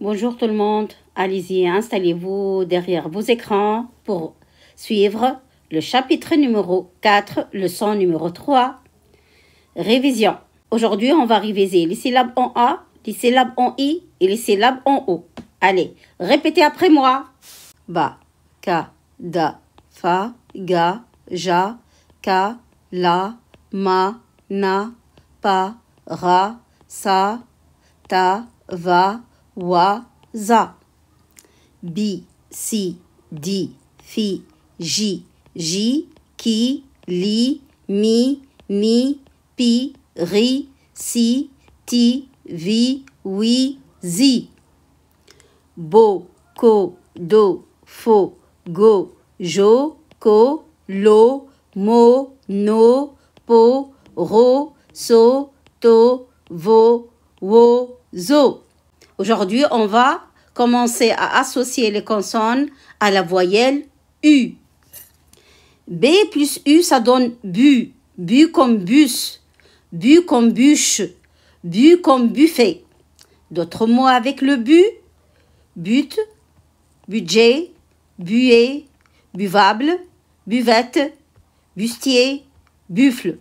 Bonjour tout le monde, allez-y, installez-vous derrière vos écrans pour suivre le chapitre numéro 4, leçon numéro 3. Révision. Aujourd'hui, on va réviser les syllabes en A, les syllabes en I et les syllabes en O. Allez, répétez après moi. Ba, ka, da, fa, ga, ja, ka, la, ma, na, pa, ra, sa, ta, va, wa, za. Bi, si, di, fi, ji, ki, li, mi, ni, pi, ri, si, ti, vi, wi, zi. Bo, ko, do, fo, go, jo, ko, lo, mo, no, po, ro, so, to, vo, wo, zo. Aujourd'hui, on va commencer à associer les consonnes à la voyelle U. B plus U, ça donne bu. Bu comme bus. Bu comme bûche. Bu comme buffet. D'autres mots avec le bu. But, budget, buée, buvable, buvette, bustier, buffle.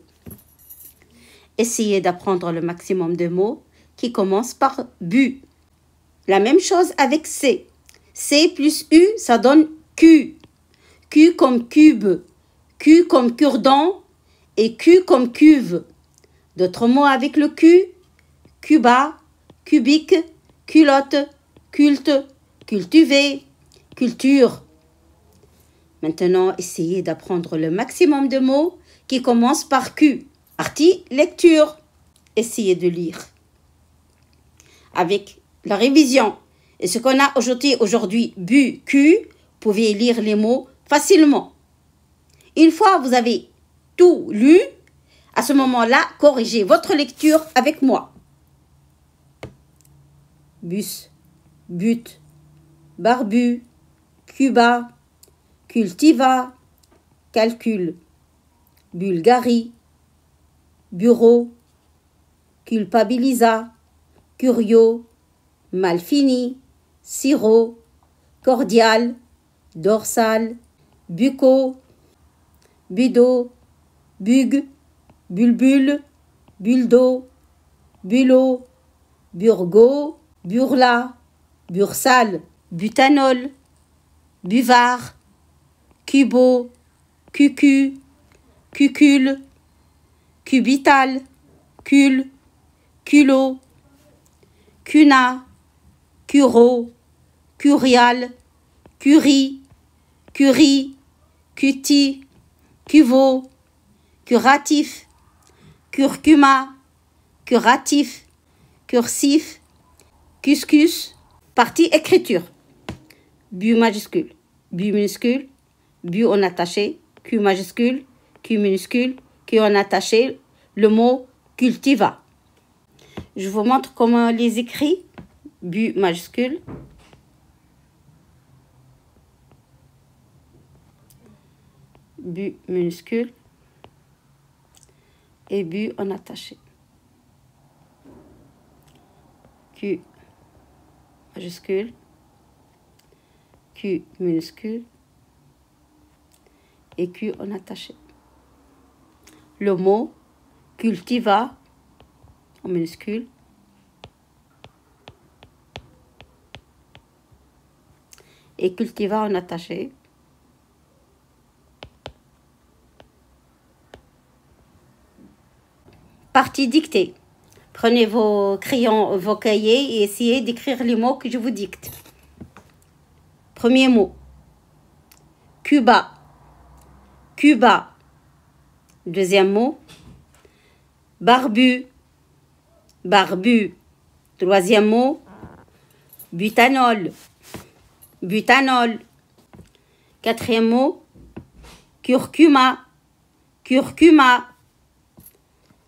Essayez d'apprendre le maximum de mots qui commencent par bu. La même chose avec C. C plus U, ça donne Q. Q comme cube, Q comme cure-dent et Q comme cuve. D'autres mots avec le Q, cuba, cubique, culotte, culte, cultiver, culture. Maintenant, essayez d'apprendre le maximum de mots qui commencent par Q. Partie lecture. Essayez de lire. Avec la révision et ce qu'on a aujourd'hui, bu, Q, vous pouvez lire les mots facilement. Une fois vous avez tout lu, à ce moment-là, corrigez votre lecture avec moi. Bus, but, barbu, Cuba, cultiva, calcul, Bulgarie, bureau, culpabilisa, curio, malfini, sirop, cordial, dorsal, bucco, budo, bug, bulbule, buldo, bulot, burgo, burla, bursal, butanol, buvard, cubo, cucu, cucul, cubital, cul, culot, cuna, curo, curial, curie, curie, cuti, cuvo, curatif, curcuma, curatif, cursif, cuscus. Partie écriture. Bu majuscule, bu minuscule, bu en attaché, Q majuscule, Q minuscule, Q en attaché, le mot cultiva. Je vous montre comment on les écrit. Bu majuscule, bu minuscule et bu en attaché. Q majuscule, Q minuscule et Q en attaché. Le mot cultiva en minuscule et cultiva en attaché. Partie dictée. Prenez vos crayons, vos cahiers et essayez d'écrire les mots que je vous dicte. Premier mot. Cuba. Cuba. Deuxième mot. Barbu. Barbu. Troisième mot. Butanol. Butanol. Quatrième mot. Curcuma. Curcuma.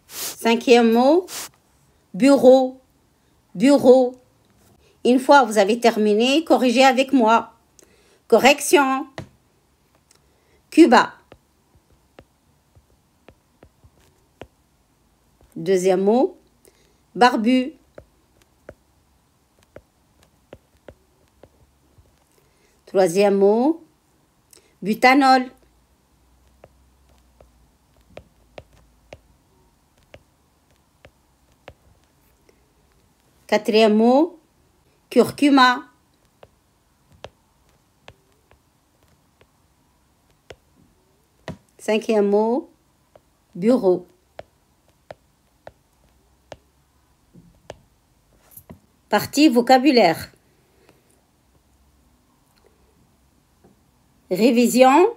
Cinquième mot. Bureau. Bureau. Une fois vous avez terminé, corrigez avec moi. Correction. Cuba. Deuxième mot. Barbu. Troisième mot, butanol. Quatrième mot, curcuma. Cinquième mot, bureau. Partie vocabulaire. Révision.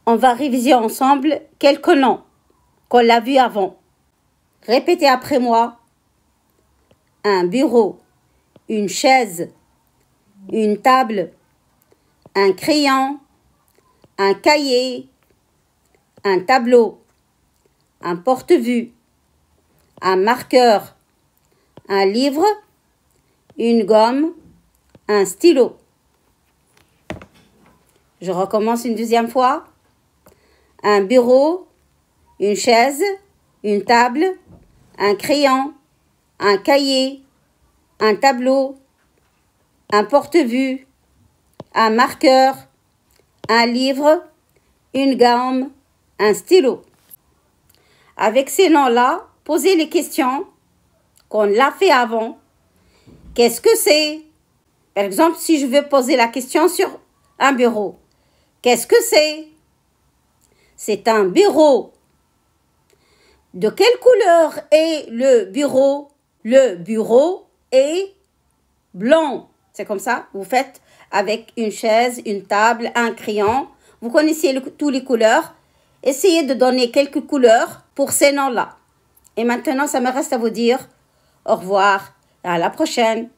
On va réviser ensemble quelques noms qu'on l'a vu avant. Répétez après moi. Un bureau, une chaise, une table, un crayon, un cahier, un tableau, un porte-vue, un marqueur, un livre, une gomme, un stylo. Je recommence une deuxième fois. Un bureau, une chaise, une table, un crayon, un cahier, un tableau, un porte-vue, un marqueur, un livre, une gomme, un stylo. Avec ces noms-là, posez les questions qu'on l'a fait avant. Qu'est-ce que c'est? Par exemple, si je veux poser la question sur un bureau. Qu'est-ce que c'est? C'est un bureau. De quelle couleur est le bureau? Le bureau est blanc. C'est comme ça. Vous faites avec une chaise, une table, un crayon. Vous connaissez toutes les couleurs. Essayez de donner quelques couleurs pour ces noms-là. Et maintenant, ça me reste à vous dire au revoir et à la prochaine.